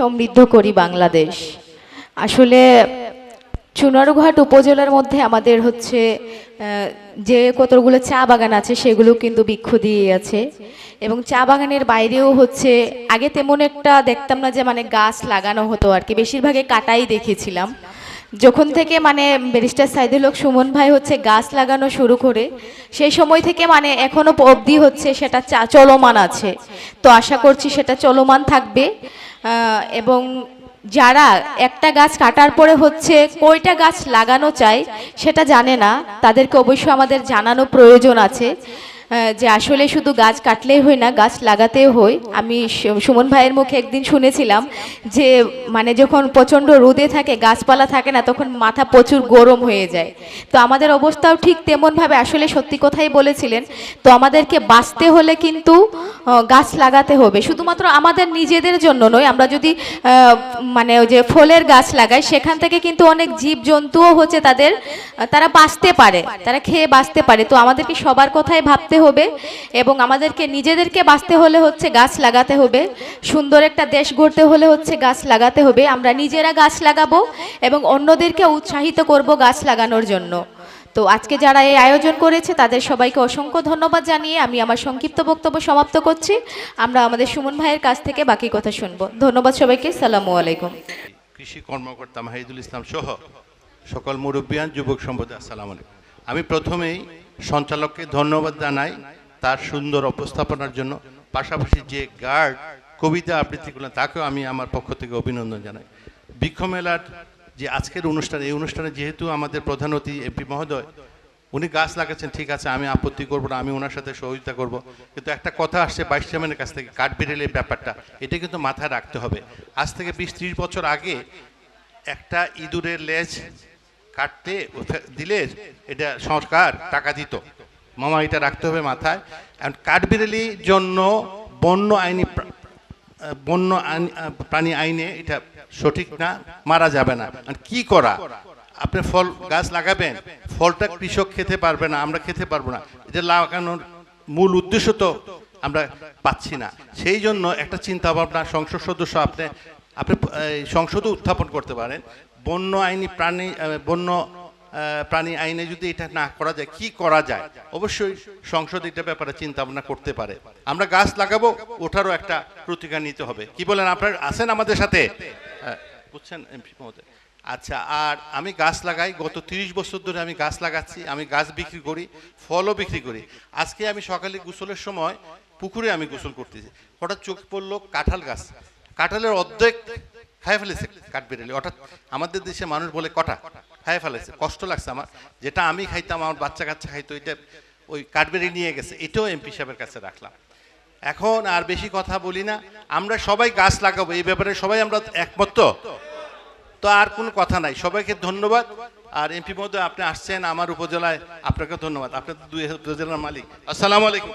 সমৃদ্ধ করি বাংলাদেশ। আসলে চুনারুঘাট উপজেলার মধ্যে আমাদের হচ্ছে যে কতগুলো চা বাগান আছে সেগুলো কিন্তু বৃক্ষ দিয়ে আছে, এবং চা বাগানের বাইরেও হচ্ছে আগে তেমন একটা দেখতাম না যে মানে গাছ লাগানো হতো আর কি, বেশিরভাগই কাটাই দেখেছিলাম। যখন থেকে মানে ব্যারিস্টার সাইদুল হক সুমন ভাই হচ্ছে গাছ লাগানো শুরু করে সেই সময় থেকে মানে এখনো অবধি হচ্ছে সেটা চলমান আছে। তো আশা করছি সেটা চলমান থাকবে। এবং যারা একটা গাছ কাটার পরে হচ্ছে কয়টা গাছ লাগানো চায় সেটা জানে না, তাদেরকে অবশ্যই আমাদের জানানো প্রয়োজন আছে যে আসলে শুধু গাছ কাটলেই হয় না, গাছ লাগাতেও হয়। আমি সুমন ভাইয়ের মুখে একদিন শুনেছিলাম যে মানে যখন প্রচণ্ড রোদে থাকে, গাছপালা থাকে না, তখন মাথা প্রচুর গরম হয়ে যায়। তো আমাদের অবস্থাও ঠিক তেমনভাবে, আসলে সত্যি কথাই বলেছিলেন। তো আমাদেরকে বাঁচতে হলে কিন্তু গাছ লাগাতে হবে, শুধুমাত্র আমাদের নিজেদের জন্য নয়। আমরা যদি মানে ওই যে ফলের গাছ লাগাই, সেখান থেকে কিন্তু অনেক জীবজন্তুও হচ্ছে তারা বাঁচতে পারে, তারা খেয়ে বাঁচতে পারে। তো আমাদেরকে সবার কথাই ভাবতে হবে, এবং আমাদেরকে নিজেদেরকে বাঁচতে হলে হচ্ছে গাছ লাগাতে হবে। সুন্দর একটা দেশ গড়তে হলে হচ্ছে গাছ লাগাতে হবে। আমরা নিজেরা গাছ লাগাবো এবং অন্যদেরকে উৎসাহিত করব গাছ লাগানোর জন্য। তো আজকে যারা এই আয়োজন করেছে তাদের সবাইকে অসংখ্য ধন্যবাদ জানিয়ে আমি আমার সংক্ষিপ্ত বক্তব্য সমাপ্ত করছি। আমরা আমাদের সুমন ভাইয়ের কাছ থেকে বাকি কথা শুনবো। ধন্যবাদ সবাইকে। সালামু আলাইকুম। কৃষি কর্মকর্তা মাহিদুল ইসলাম সহ সকল মুরব্বিয়ান, যুবক সম্প্রদায়, আসসালামু আলাইকুম। আমি প্রথমেই সঞ্চালককে ধন্যবাদ জানাই তার সুন্দর উপস্থাপনার জন্য। পাশাপাশি যে গার্ড কবিতা আবৃত্তি করলেন তাকেও আমি আমার পক্ষ থেকে অভিনন্দন জানাই। বৃক্ষ মেলার যে আজকের অনুষ্ঠান, এই অনুষ্ঠানে যেহেতু আমাদের প্রধান অতিথি এমপি মহোদয় উনি গাছ লাগাচ্ছেন, ঠিক আছে, আমি আপত্তি করবো না, আমি ওনার সাথে সহযোগিতা করব। কিন্তু একটা কথা আসছে ভাইস চেয়ারম্যানের কাছ থেকে, কাঠবিড়ালির ব্যাপারটা, এটা কিন্তু মাথায় রাখতে হবে। আজ থেকে 20-30 বছর আগে একটা ইঁদুরের লেজ কাটতে দিলে এটা সরকার টাকা দিত। মামা, এটা রাখতে হবে মাথায়। কাঠবিড়ালির জন্য বন্য প্রাণী আইনে এটা সঠিক না, মারা যাবে না। কি করা, আপনি ফল গাছ লাগাবেন, ফলটা কৃষক খেতে পারবে না, আমরা খেতে পারবো না। এটা লাগানোর মূল উদ্দেশ্য তো আমরা পাচ্ছি না। সেই জন্য একটা চিন্তা ভাবনা সংসদ সদস্য আপনি সংসদে উত্থাপন করতে পারেন। বন্য প্রাণী আইনে যদি এটা না করা যায়, কি করা যায়, অবশ্যই সংসদ এটা ব্যাপারে চিন্তা ভাবনা করতে পারে। আমরা গাছ লাগাবো, ওটারও একটা প্রতিকার নিতে হবে। কি বলেন, আপনারা আছেন আমাদের সাথে? বুঝছেন এমপি মহোদয়? আচ্ছা, আর আমি গাছ লাগাই, গত 30 বছর ধরে আমি গাছ লাগাচ্ছি। আমি গাছ বিক্রি করি, ফলও বিক্রি করি। আজকে আমি সকালে গোসলের সময় পুকুরে আমি গোসল করতেছি, হঠাৎ চোখ পড়লো কাঁঠাল গাছ। কাঁঠালের অর্ধেক খাই ফেলেছে কাঠবিড়ালি। অর্থাৎ আমাদের দেশে মানুষ বলে কটা খাই ফেলেছে। কষ্ট লাগছে আমার, যেটা আমি খাইতাম, আমার বাচ্চা কাচ্চা খাইতো, এটা ওই কাঠবিড়ালি নিয়ে গেছে। এটাও এমপি সাহেবের কাছে রাখলাম। এখন আর বেশি কথা বলি না, আমরা সবাই গাছ লাগাবো, এই ব্যাপারে সবাই আমরা একমত। তো আর কোনো কথা নাই, সবাইকে ধন্যবাদ। আর এমপি মহোদয় আপনি আসছেন আমার উপজেলায়, আপনাকে ধন্যবাদ। আপনি 2 উপজেলার মালিক। আসসালামু আলাইকুম।